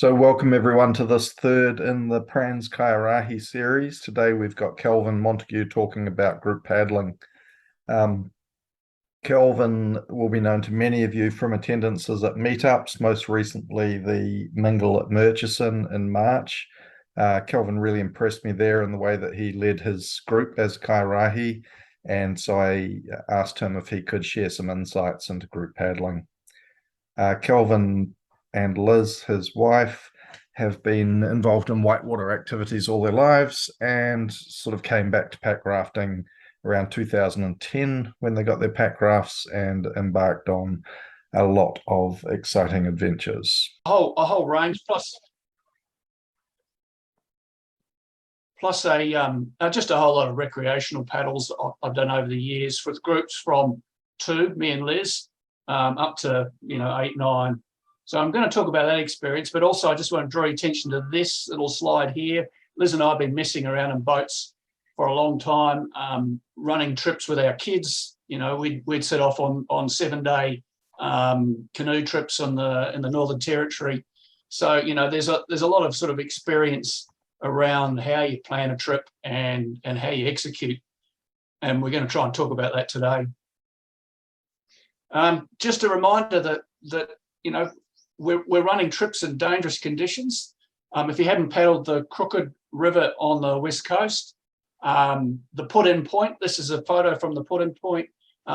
So welcome everyone to this third in the PRANZ Kaiarahi series. Today we've got Kelvin Montagu talking about group paddling. Um, Kelvin will be known to many of you from attendances at meetups, most recently the Mingle at Murchison in March. Kelvin really impressed me there in the way that he led his group as Kaiarahi, and so I asked him if he could share some insights into group paddling. Kelvin and Liz, his wife, have been involved in whitewater activities all their lives and sort of came back to pack rafting around 2010 when they got their pack rafts and embarked on a lot of exciting adventures. A whole range, plus just a whole lot of recreational paddles I've done over the years with groups from two, me and Liz, up to 8, 9. So I'm going to talk about that experience, but also I just want to draw your attention to this little slide here. Liz and I have been messing around in boats for a long time, running trips with our kids. We'd set off on 7-day canoe trips in the Northern Territory. So there's a lot of sort of experience around how you plan a trip and how you execute, and we're going to try and talk about that today. Just a reminder that we're running trips in dangerous conditions. If you haven't paddled the Crooked River on the west coast, the put-in point, this is a photo from the put-in point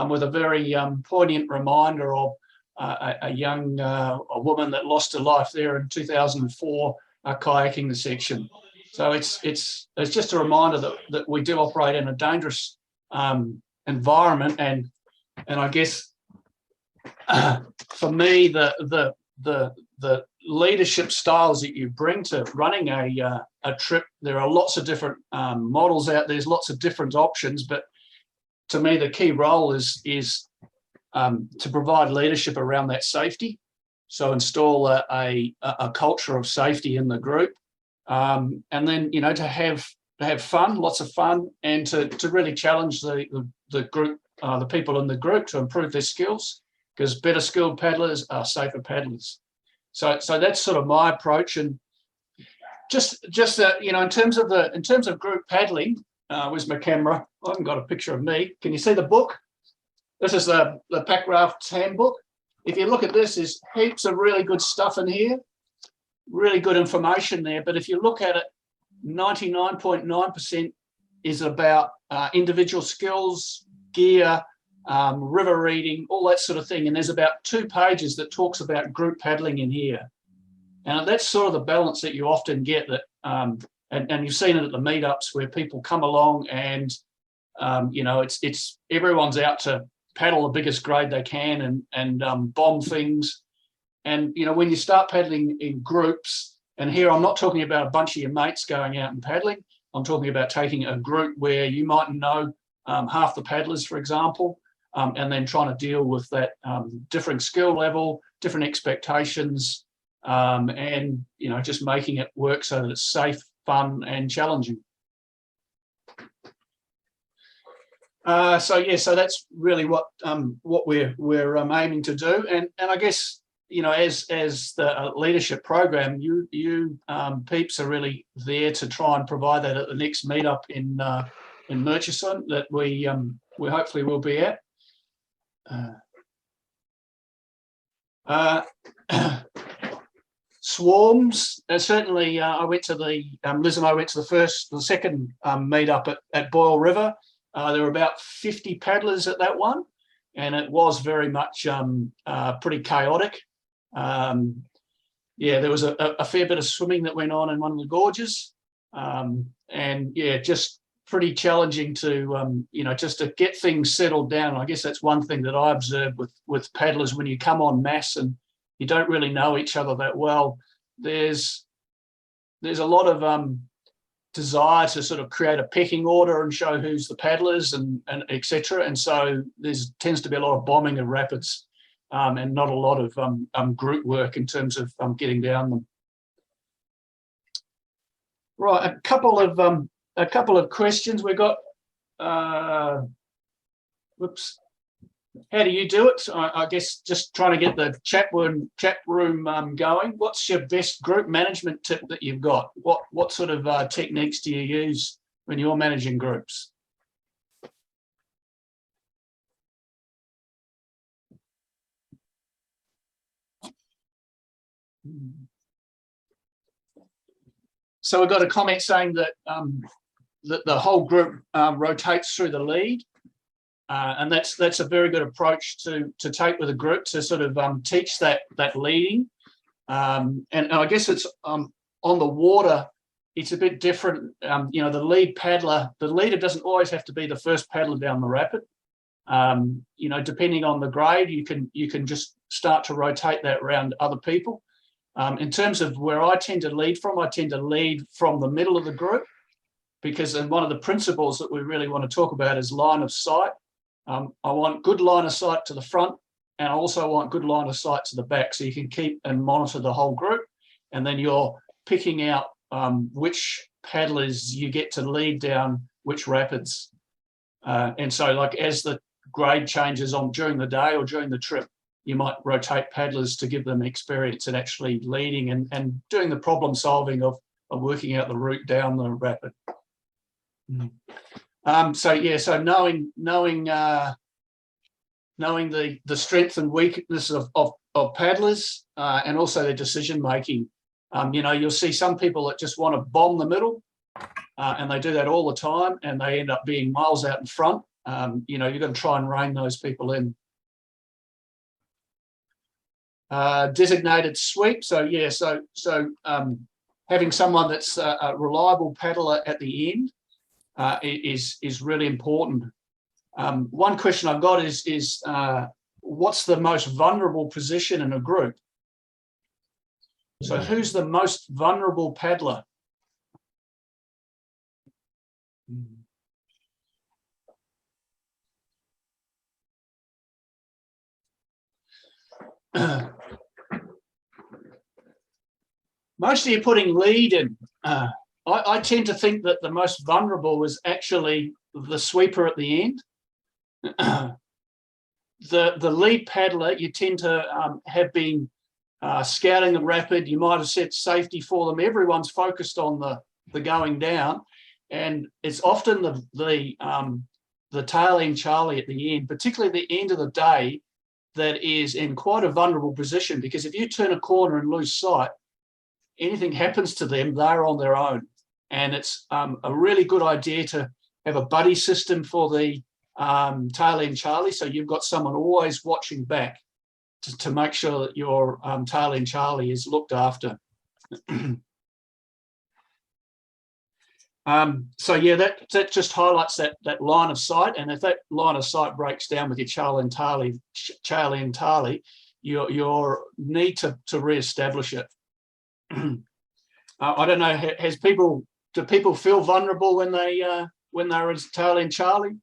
with a very poignant reminder of a young a woman that lost her life there in 2004 kayaking the section. So it's just a reminder that we do operate in a dangerous environment, and I guess for me the leadership styles that you bring to running a trip, there are lots of different models out there. There's lots of different options, but to me the key role is to provide leadership around that safety. So install a culture of safety in the group, and then to have fun, lots of fun, and to really challenge the group, the people in the group, to improve their skills, because better skilled paddlers are safer paddlers. So that's sort of my approach. And just in terms of group paddling, where's my camera? I haven't got a picture of me. Can you see the book? This is the Pack Raft Handbook. If you look at this, there's heaps of really good stuff in here, really good information there. But if you look at it, 99.9% is about individual skills, gear, river reading, all that sort of thing. And there's about 2 pages that talks about group paddling in here. And that's sort of the balance that you often get, that and you've seen it at the meetups where people come along and it's everyone's out to paddle the biggest grade they can and bomb things. And when you start paddling in groups, and here I'm not talking about a bunch of your mates going out and paddling, I'm talking about taking a group where you might know half the paddlers, for example, and then trying to deal with that different skill level, different expectations, and just making it work so that it's safe, fun, and challenging. So that's really what we're aiming to do, and I guess as the leadership program, you peeps are really there to try and provide that at the next meetup in Murchison that we hopefully will be at. Swarms. Certainly, I went to Liz and I went to the second meetup at Boyle River. There were about 50 paddlers at that one, and it was very much pretty chaotic. There was a fair bit of swimming that went on in one of the gorges, and just pretty challenging to just to get things settled down. And I guess that's one thing that I observed with paddlers: when you come en masse and you don't really know each other that well, there's a lot of desire to sort of create a pecking order and show who's the paddlers and etc. And so tends to be a lot of bombing of rapids, and not a lot of group work in terms of getting down them. Right, a couple of questions we got. How do you do it? I guess just trying to get the chat room going. What's your best group management tip that you've got? What sort of techniques do you use when you're managing groups? So we've got a comment saying that that the whole group rotates through the lead. And that's a very good approach to take with a group to sort of teach that leading. And I guess it's on the water, it's a bit different. You know, the leader doesn't always have to be the first paddler down the rapid. You know, depending on the grade, you can just start to rotate that around other people. In terms of where I tend to lead from the middle of the group, because one of the principles that we really want to talk about is line of sight. I want good line of sight to the front, and I also want good line of sight to the back, so you can keep and monitor the whole group, and then you're picking out which paddlers you get to lead down which rapids. And so, like, as the grade changes on during the day or during the trip, you might rotate paddlers to give them experience in actually leading and doing the problem solving of working out the route down the rapid. So knowing the strength and weakness of paddlers and also their decision making. You know, you'll see some people that just want to bomb the middle, and they do that all the time, and they end up being miles out in front. You know, you've got to try and rein those people in. Designated sweep. So having someone that's a reliable paddler at the end is really important. One question I've got is what's the most vulnerable position in a group? So who's the most vulnerable paddler? Most of you putting lead in. I tend to think that the most vulnerable is actually the sweeper at the end. The lead paddler, you tend to have been scouting the rapid. You might have set safety for them. Everyone's focused on the going down, and it's often the tail end Charlie at the end, particularly at the end of the day, that is in quite a vulnerable position, because if you turn a corner and lose sight, anything happens to them, they're on their own. And it's a really good idea to have a buddy system for the tail end Charlie. So you've got someone always watching back to make sure that your tail end Charlie is looked after. So yeah, that just highlights that line of sight. And if that line of sight breaks down with your tail end Charlie, your need to re-establish it. I don't know. Do people feel vulnerable when they're in tail end Charlie?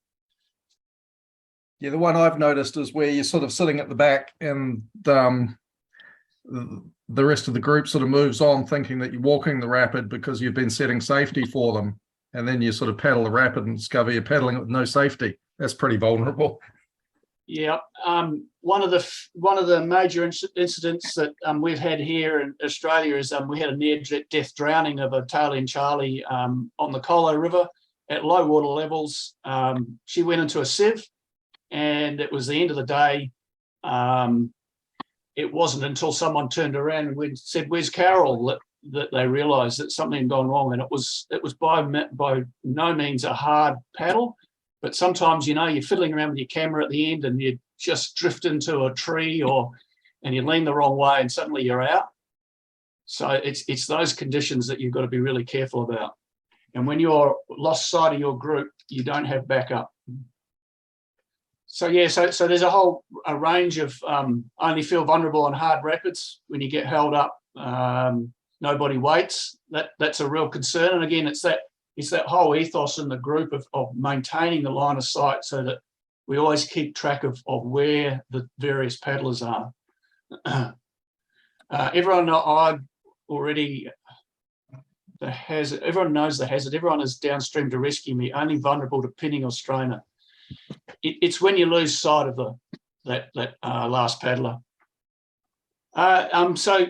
Yeah, the one I've noticed is where you're sort of sitting at the back, and the rest of the group sort of moves on thinking that you're walking the rapid because you've been setting safety for them, and then you sort of paddle the rapid and discover you're paddling it with no safety. That's pretty vulnerable. Yeah. One of the major incidents that we've had here in Australia is we had a near-death drowning of a tail end Charlie on the Colo River at low water levels. She went into a sieve, and it was the end of the day. It wasn't until someone turned around and said, "Where's Carol?" that they realised that something had gone wrong. And it was by no means a hard paddle, but sometimes, you know, you're fiddling around with your camera at the end and you just drift into a tree and you lean the wrong way and suddenly you're out. So it's those conditions that you've got to be really careful about. And when you're lost sight of your group, you don't have backup. So yeah, so there's a range of only feel vulnerable on hard rapids when you get held up. Nobody waits. That's a real concern. And again, it's that whole ethos in the group of maintaining the line of sight so that we always keep track of where the various paddlers are. Everyone knows the hazard. Everyone is downstream to rescue me, only vulnerable to pinning or strainer. It's when you lose sight of last paddler. So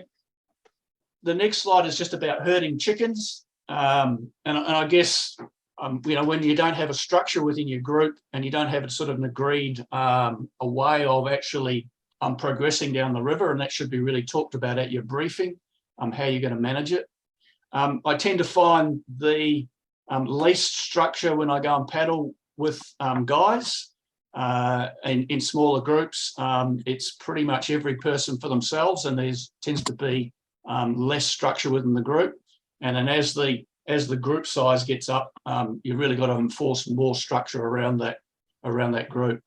the next slide is just about herding chickens, and I guess when you don't have a structure within your group and you don't have sort of an agreed a way of actually progressing down the river, and that should be really talked about at your briefing, how you're going to manage it. I tend to find the least structure when I go and paddle with guys in smaller groups. It's pretty much every person for themselves, and there tends to be less structure within the group. And then as the group size gets up, you've really got to enforce more structure around that group.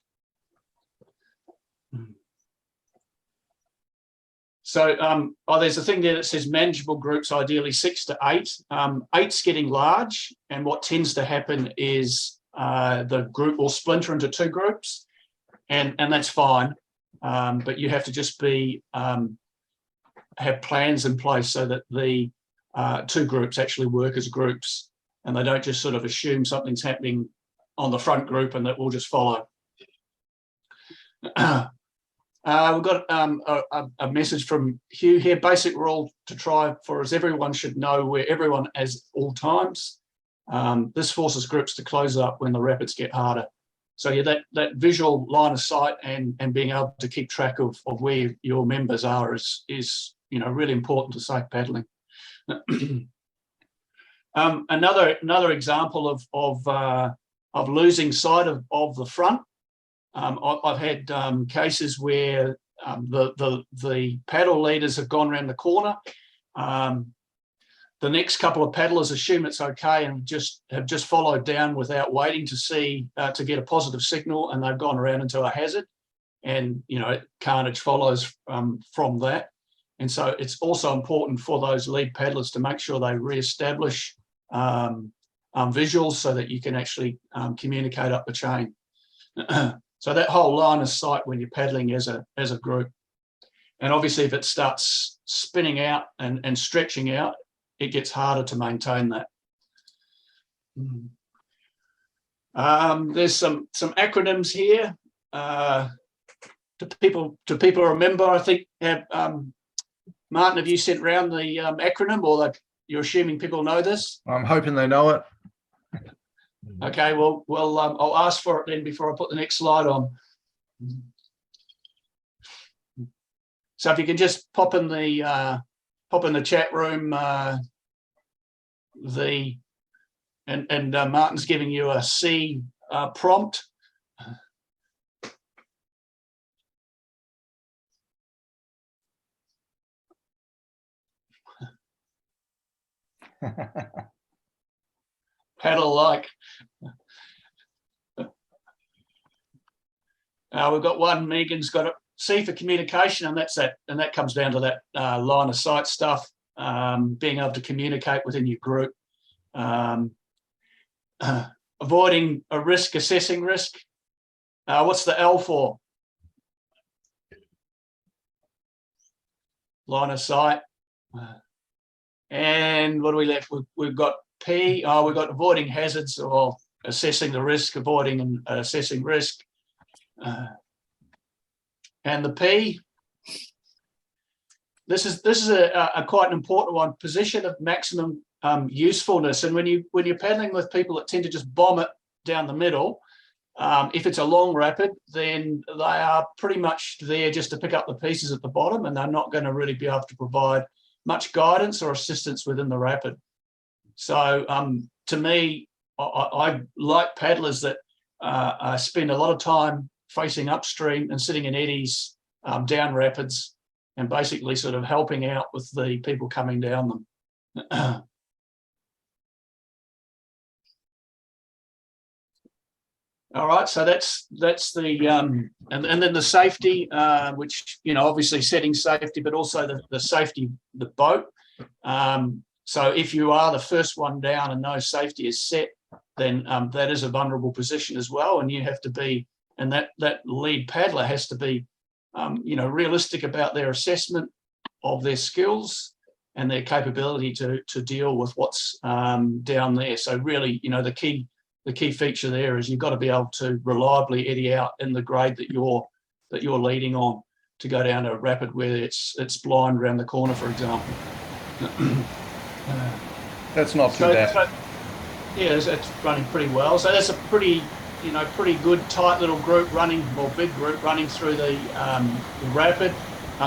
So there's a thing there that says manageable groups, ideally 6 to 8. 8's getting large, and what tends to happen is the group will splinter into 2 groups, and that's fine. But you have to just have plans in place so that the 2 groups actually work as groups, and they don't just sort of assume something's happening on the front group and that we'll just follow. We've got a message from Hugh here. Basic rule to try for is everyone should know where everyone is all times. This forces groups to close up when the rapids get harder. So yeah, that visual line of sight and being able to keep track of where your members are is really important to safe paddling. Another example of losing sight of the front. I've had cases where the paddle leaders have gone around the corner. The next couple of paddlers assume it's okay and have just followed down without waiting to get a positive signal, and they've gone around into a hazard, and carnage follows from that. And so it's also important for those lead paddlers to make sure they re-establish visuals so that you can actually communicate up the chain. So that whole line of sight when you're paddling as a group. And obviously if it starts spinning out and stretching out, it gets harder to maintain that. There's some acronyms here. Do people remember? I think, Martin, have you sent around the acronym, or you're assuming people know this? I'm hoping they know it. Okay, well, I'll ask for it then before I put the next slide on. So if you can just pop in the chat room, and Martin's giving you a C prompt. Paddle like. We've got one. Megan's got a C for communication, and that comes down to that line of sight stuff, being able to communicate within your group, avoiding a risk, assessing risk. What's the L for? Line of sight. And what do we left? We've got P. We've got avoiding hazards, or assessing the risk, avoiding and assessing risk. And the P. This is a quite an important one. Position of maximum usefulness. And when you're paddling with people that tend to just bomb it down the middle, if it's a long rapid, then they are pretty much there just to pick up the pieces at the bottom, and they're not going to really be able to provide much guidance or assistance within the rapid. So to me, I like paddlers that spend a lot of time facing upstream and sitting in eddies down rapids, and basically sort of helping out with the people coming down them. All right, so that's the and then the safety, which obviously setting safety, but also the safety of the boat. So if you are the first one down and no safety is set, then that is a vulnerable position as well, and you have to be, and that lead paddler has to be, realistic about their assessment of their skills and their capability to deal with what's down there. So really, the key feature there is you've got to be able to reliably eddy out in the grade that you're that you're leading on to go down a rapid where it's blind around the corner, for example. That's not too bad. Yeah, it's running pretty well. So that's a pretty good tight little group running, or big group running through the rapid.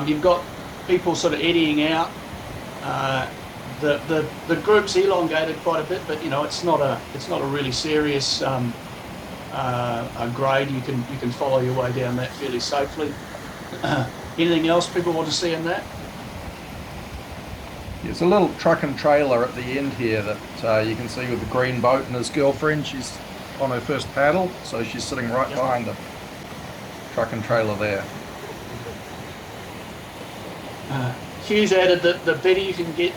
You've got people sort of eddying out. The group's elongated quite a bit, but it's not a really serious grade. You can follow your way down that fairly safely. Anything else people want to see in that? There's a little truck and trailer at the end here that you can see with the green boat and his girlfriend. She's on her first paddle, so she's sitting right behind the truck and trailer there. Hugh's added that the better you can get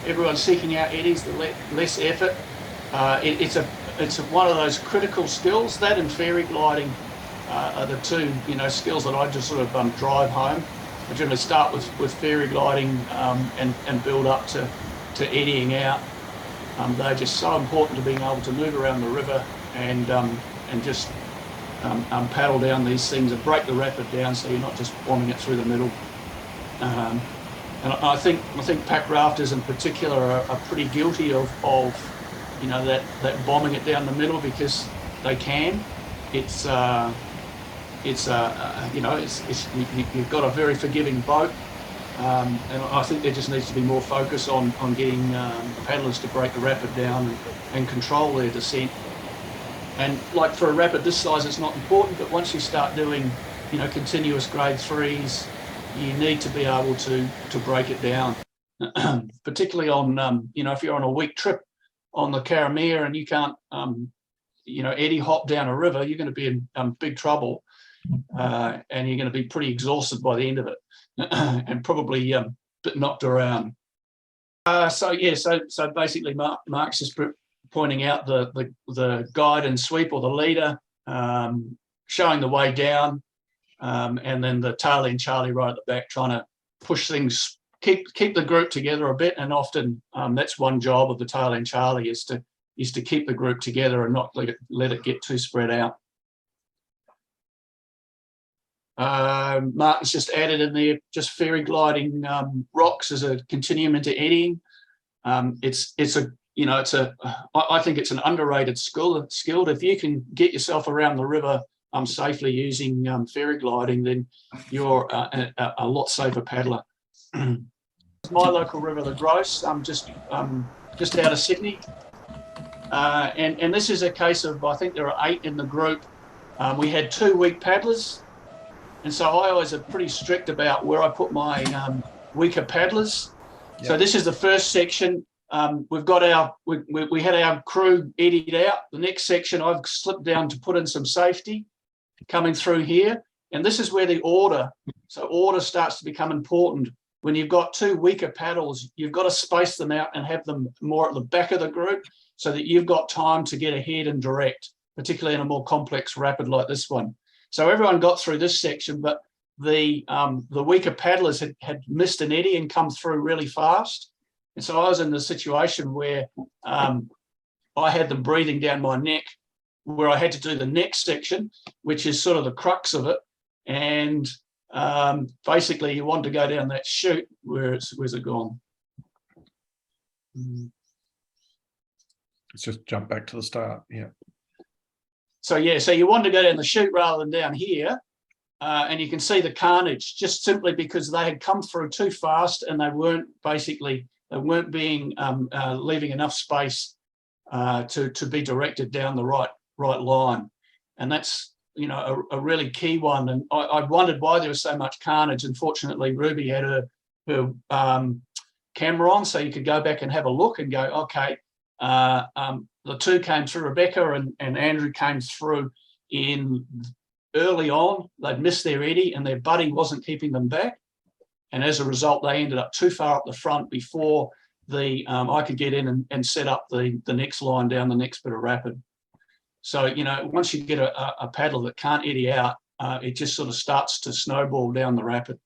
everyone seeking out eddies, the less effort. It's one of those critical skills. That and fairy gliding are the two skills that I just sort of drive home. I generally start with fairy gliding and build up to eddying out. They're just so important to being able to move around the river and just paddle down these things and break the rapid down, so you're not just bombing it through the middle. And I think pack rafters in particular are pretty guilty of that bombing it down the middle, because they can. You've got a very forgiving boat, and I think there just needs to be more focus on getting paddlers to break the rapid down and control their descent. And like for a rapid this size, it's not important, but once you start doing continuous grade 3s, you need to be able to break it down, particularly on if you're on a week trip on the Karamea and you can't eddy hop down a river, you're going to be in big trouble, and you're going to be pretty exhausted by the end of it, and probably a bit knocked around. So basically Mark's just pointing out the guide and sweep, or the leader, showing the way down, and then the tail end Charlie right at the back trying to push things, keep the group together a bit. And often that's one job of the tail end Charlie, is to keep the group together and not let it get too spread out. Martin's just added in there just fairy gliding rocks as a continuum into eddying. I think it's an underrated skill. If you can get yourself around the river safely using fairy gliding, then you're a lot safer paddler. My local river, the Gross, just out of Sydney, and this is a case of, I think there are 8 in the group. We had 2 weak paddlers, and so I always am pretty strict about where I put my weaker paddlers. Yep. So this is the first section. We've got we had our crew eddied out. The next section I've slipped down to put in some safety coming through here, and this is where the order starts to become important. When you've got 2 weaker paddles, you've got to space them out and have them more at the back of the group, so that you've got time to get ahead and direct, particularly in a more complex rapid like this one. So everyone got through this section, but the weaker paddlers had missed an eddy and come through really fast. And so I was in the situation where I had them breathing down my neck, where I had to do the next section, which is sort of the crux of it. And basically you want to go down that chute. Where's it gone? Let's just jump back to the start. Yeah. So you want to go down the chute rather than down here. And you can see the carnage, just simply because they had come through too fast, and they weren't being leaving enough space to be directed down the right line. And that's a really key one. And I wondered why there was so much carnage. Unfortunately, Ruby had her camera on, so you could go back and have a look and go, okay, the 2 came through, Rebecca and Andrew came through in early on. They'd missed their eddy and their buddy wasn't keeping them back. And as a result, they ended up too far up the front before I could get in and set up the next line down the next bit of rapid. So, once you get a paddle that can't eddy out, it just sort of starts to snowball down the rapid.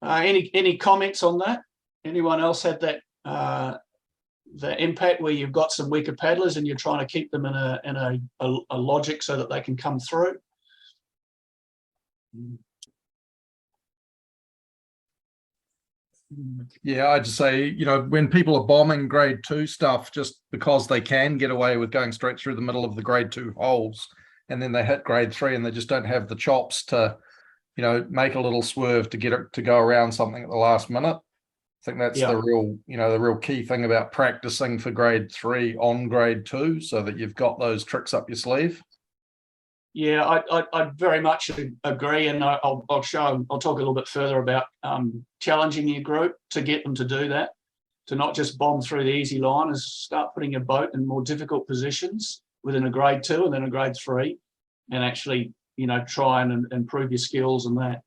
Any comments on that? Anyone else had that the impact where you've got some weaker paddlers and you're trying to keep them in a logic so that they can come through. Yeah, I'd say, when people are bombing grade 2 stuff, just because they can get away with going straight through the middle of the grade 2 holes, and then they hit grade 3 and they just don't have the chops to, make a little swerve to get it to go around something at the last minute. I think that's the real key thing about practicing for grade 3 on grade 2, so that you've got those tricks up your sleeve. Yeah, I very much agree, and I'll talk a little bit further about challenging your group to get them to do that, to not just bomb through the easy line, is start putting your boat in more difficult positions within a grade 2 and then a grade 3, and actually, try and improve your skills and that.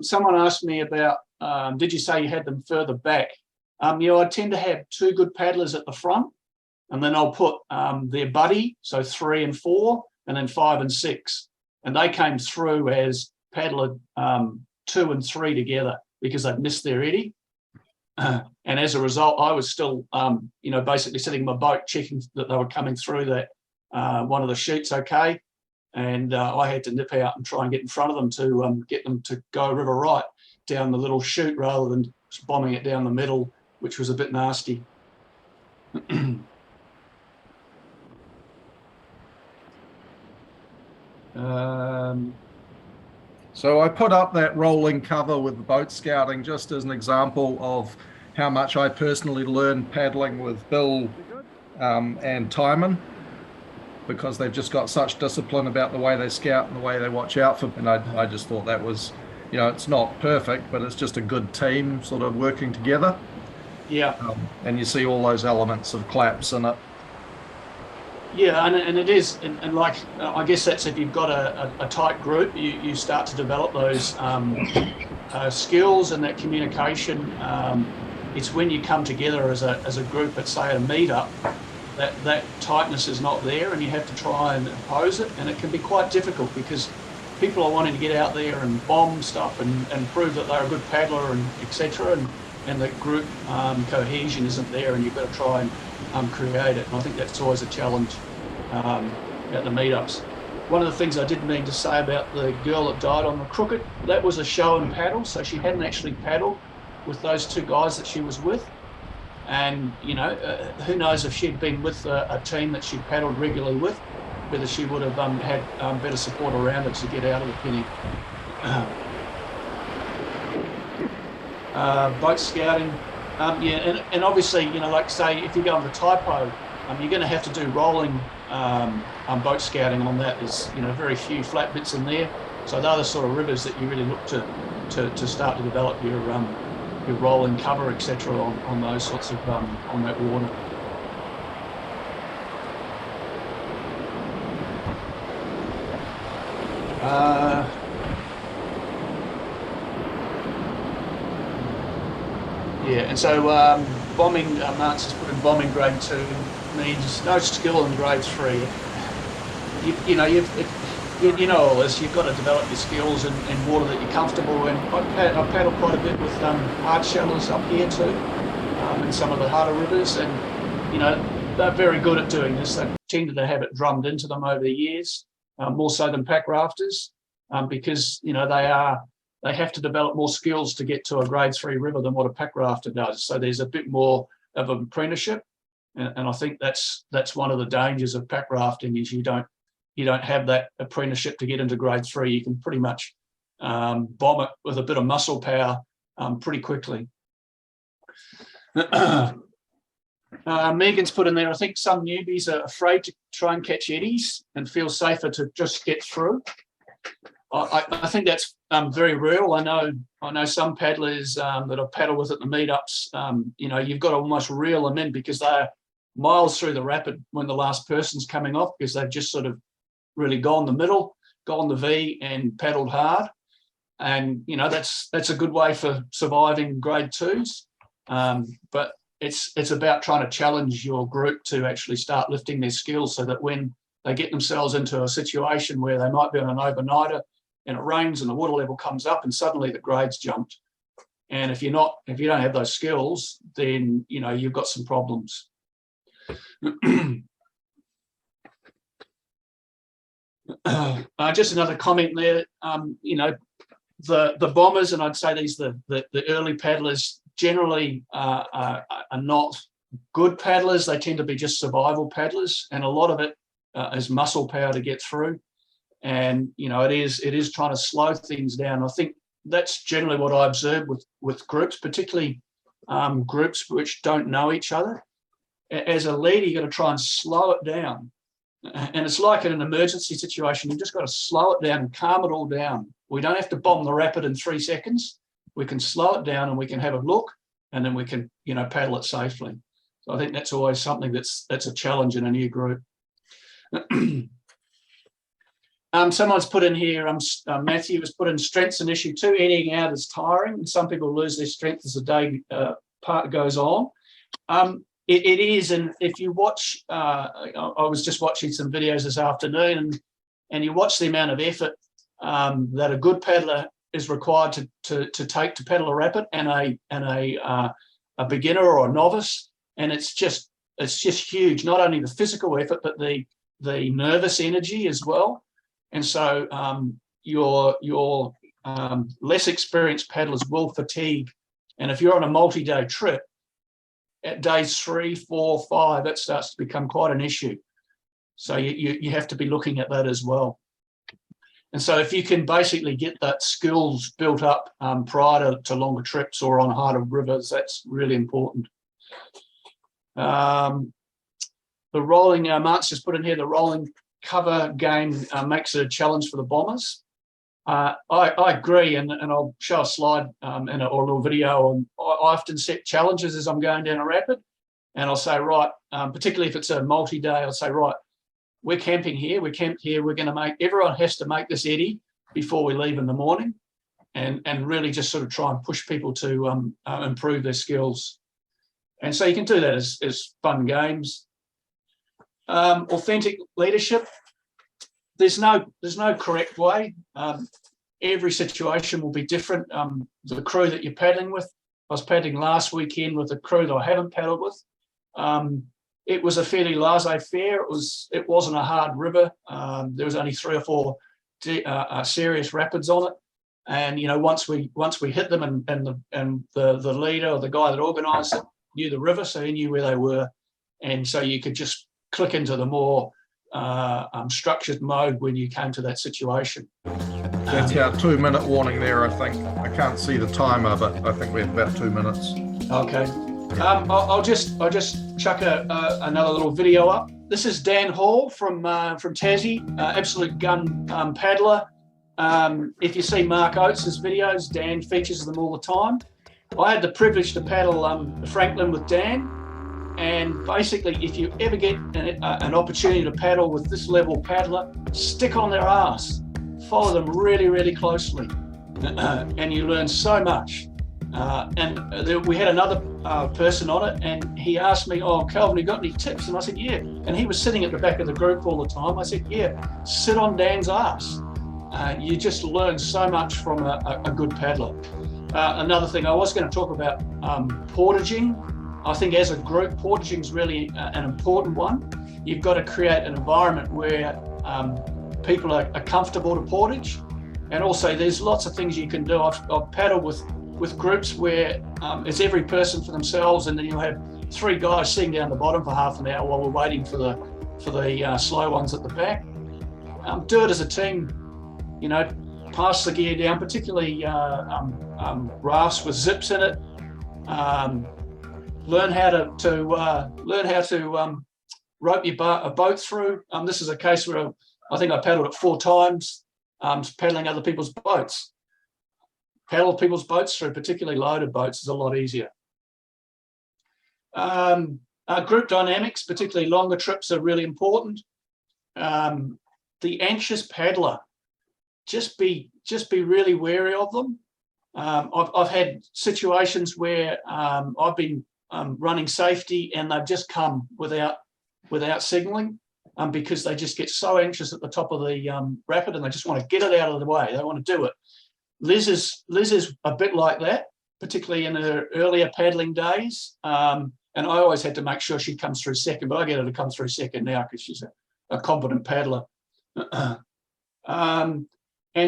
Someone asked me about, did you say you had them further back? I tend to have 2 good paddlers at the front, and then I'll put their buddy, so 3 and 4, and then 5 and 6. And they came through as paddler 2 and 3 together because they'd missed their eddy. And as a result, I was still, basically sitting in my boat checking that they were coming through that one of the chutes okay. And I had to nip out and try and get in front of them to get them to go river right down the little chute rather than bombing it down the middle, which was a bit nasty. So I put up that rolling cover with the boat scouting just as an example of how much I personally learned paddling with Bill and Timon, because they've just got such discipline about the way they scout and the way they watch out for. And I just thought that was, it's not perfect, but it's just a good team sort of working together. Yeah. And you see all those elements of claps in it. Yeah, and it is, and like, I guess that's if you've got a tight group, you start to develop those skills and that communication. It's when you come together as a group at, say, a meetup, that tightness is not there, and you have to try and impose it, and it can be quite difficult because people are wanting to get out there and bomb stuff and prove that they're a good paddler and etc. And the group cohesion isn't there, and you've got to try and create it. And I think that's always a challenge at the meetups. One of the things I did mean to say about the girl that died on the Crooked, that was a show and paddle, so she hadn't actually paddled with those 2 guys that she was with. And who knows if she'd been with a team that she paddled regularly with, whether she would have had better support around her to get out of the penny. Boat scouting, and obviously, like say, if you go on the typo, you're going to have to do rolling boat scouting on that. There's very few flat bits in there, so they're the sort of rivers that you really look to start to develop your rolling cover, etc. on those sorts of on that water. Yeah, and so bombing, Mark's has put in bombing grade 2 means no skill in grade 3. You know all this. You've got to develop your skills in water that you're comfortable in. I paddle quite a bit with hard shellers up here too, in some of the harder rivers, and they're very good at doing this. They've tended to have it drummed into them over the years, more so than pack rafters, because they have to develop more skills to get to a grade 3 river than what a pack rafter does. So there's a bit more of an apprenticeship, and I think that's one of the dangers of pack rafting is you don't have that apprenticeship to get into grade 3. You can pretty much bomb it with a bit of muscle power pretty quickly. Megan's put in there, I think some newbies are afraid to try and catch eddies and feel safer to just get through. I think that's very real. I know some paddlers that I've paddled with at the meetups, you've got to almost reel them in because they're miles through the rapid when the last person's coming off, because they've just sort of really gone the middle, gone the V and paddled hard. And, that's a good way for surviving grade 2s. But it's about trying to challenge your group to actually start lifting their skills so that when they get themselves into a situation where they might be on an overnighter and it rains and the water level comes up and suddenly the grade's jumped And if you don't have those skills, then you've got some problems. Just another comment there. The bombers, and I'd say these the early paddlers generally are not good paddlers. They tend to be just survival paddlers, and a lot of it is muscle power to get through. And it is trying to slow things down. I think that's generally what I observe with groups, particularly groups which don't know each other. As a leader, you've got to try and slow it down. And it's like in an emergency situation, you've just got to slow it down and calm it all down. We don't have to bomb the rapid in 3 seconds. We can slow it down and we can have a look, and then we can, paddle it safely. So I think that's always something that's a challenge in a new group. Someone's put in here, Matthew has put in strength's an issue too. Eating out is tiring, and some people lose their strength as the day part goes on. It is, and if you watch, I was just watching some videos this afternoon, and you watch the amount of effort that a good paddler is required to take to paddle a rapid, and a beginner or a novice, and it's just huge. Not only the physical effort, but the nervous energy as well. And so your less experienced paddlers will fatigue, and if you're on a multi-day trip, at days 3, 4, 5, that starts to become quite an issue. So you have to be looking at that as well. And so if you can basically get that skills built up prior to longer trips or on harder rivers, that's really important. The rolling, Mark's just put in here, the rolling cover game makes it a challenge for the bombers. I agree, and I'll show a slide or a little video. And I often set challenges as I'm going down a rapid, and I'll say, right, particularly if it's a multi-day, I'll say, right, we're camping here, we're going to everyone has to make this eddy before we leave in the morning, and really just sort of try and push people to improve their skills. And so you can do that as fun games. Authentic leadership. There's no correct way. Every situation will be different. The crew that you're paddling with, I was paddling last weekend with a crew that I haven't paddled with. It was a fairly laissez faire. It wasn't a hard river. There was only 3 or 4 serious rapids on it. And once we hit them, and the leader or the guy that organised it knew the river, so he knew where they were, and so you could just click into the more structured mode when you came to that situation. That's our 2-minute warning there, I think. I can't see the timer, but I think we have about 2 minutes. Okay. I'll just chuck another little video up. This is Dan Hall from Tassie, absolute gun paddler. If you see Mark Oates' videos, Dan features them all the time. I had the privilege to paddle Franklin with Dan. And basically, if you ever get an opportunity to paddle with this level paddler, stick on their ass, follow them really, really closely, and you learn so much. We had another person on it, and he asked me, "Oh, Kelvin, you got any tips?" And I said, "Yeah." And he was sitting at the back of the group all the time. I said, "Yeah, sit on Dan's ass." You just learn so much from a good paddler. Another thing, I was going to talk about portaging. I think as a group, portaging is really an important one. You've got to create an environment where people are comfortable to portage. And also there's lots of things you can do. I've paddled with groups where it's every person for themselves, and then you'll have 3 guys sitting down the bottom for half an hour while we're waiting for the slow ones at the back. Do it as a team, pass the gear down, particularly rafts with zips in it. Learn how to rope a boat through. This is a case where I think I paddled it 4 times, paddling other people's boats. Paddle people's boats through, particularly loaded boats, is a lot easier. Group dynamics, particularly longer trips, are really important. The anxious paddler, just be really wary of them. I've had situations where I've been running safety, and they've just come without signalling, because they just get so anxious at the top of the rapid, and they just want to get it out of the way. They want to do it. Liz is a bit like that. particularly in her earlier paddling days. And I always had to make sure she comes through second, but I get her to come through second now because she's a competent paddler. And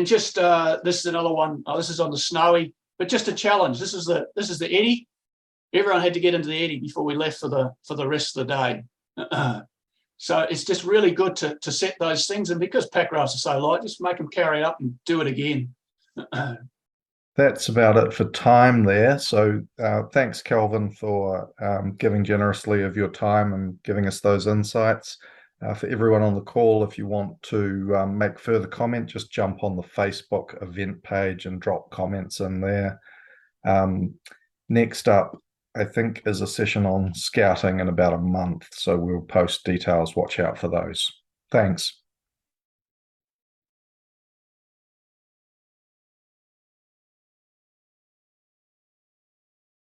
just this is another one. Oh, this is on the Snowy, but just a challenge. This is the eddy. Everyone had to get into the eddy before we left for the rest of the day. So it's just really good to set those things, and because pack rafts are so light, just make them carry it up and do it again. That's about it for time there. So thanks, Kelvin, for giving generously of your time and giving us those insights. For everyone on the call, if you want to make further comment, just jump on the Facebook event page and drop comments in there. Next up, I think, is a session on scouting in about a month. So we'll post details. Watch out for those. Thanks.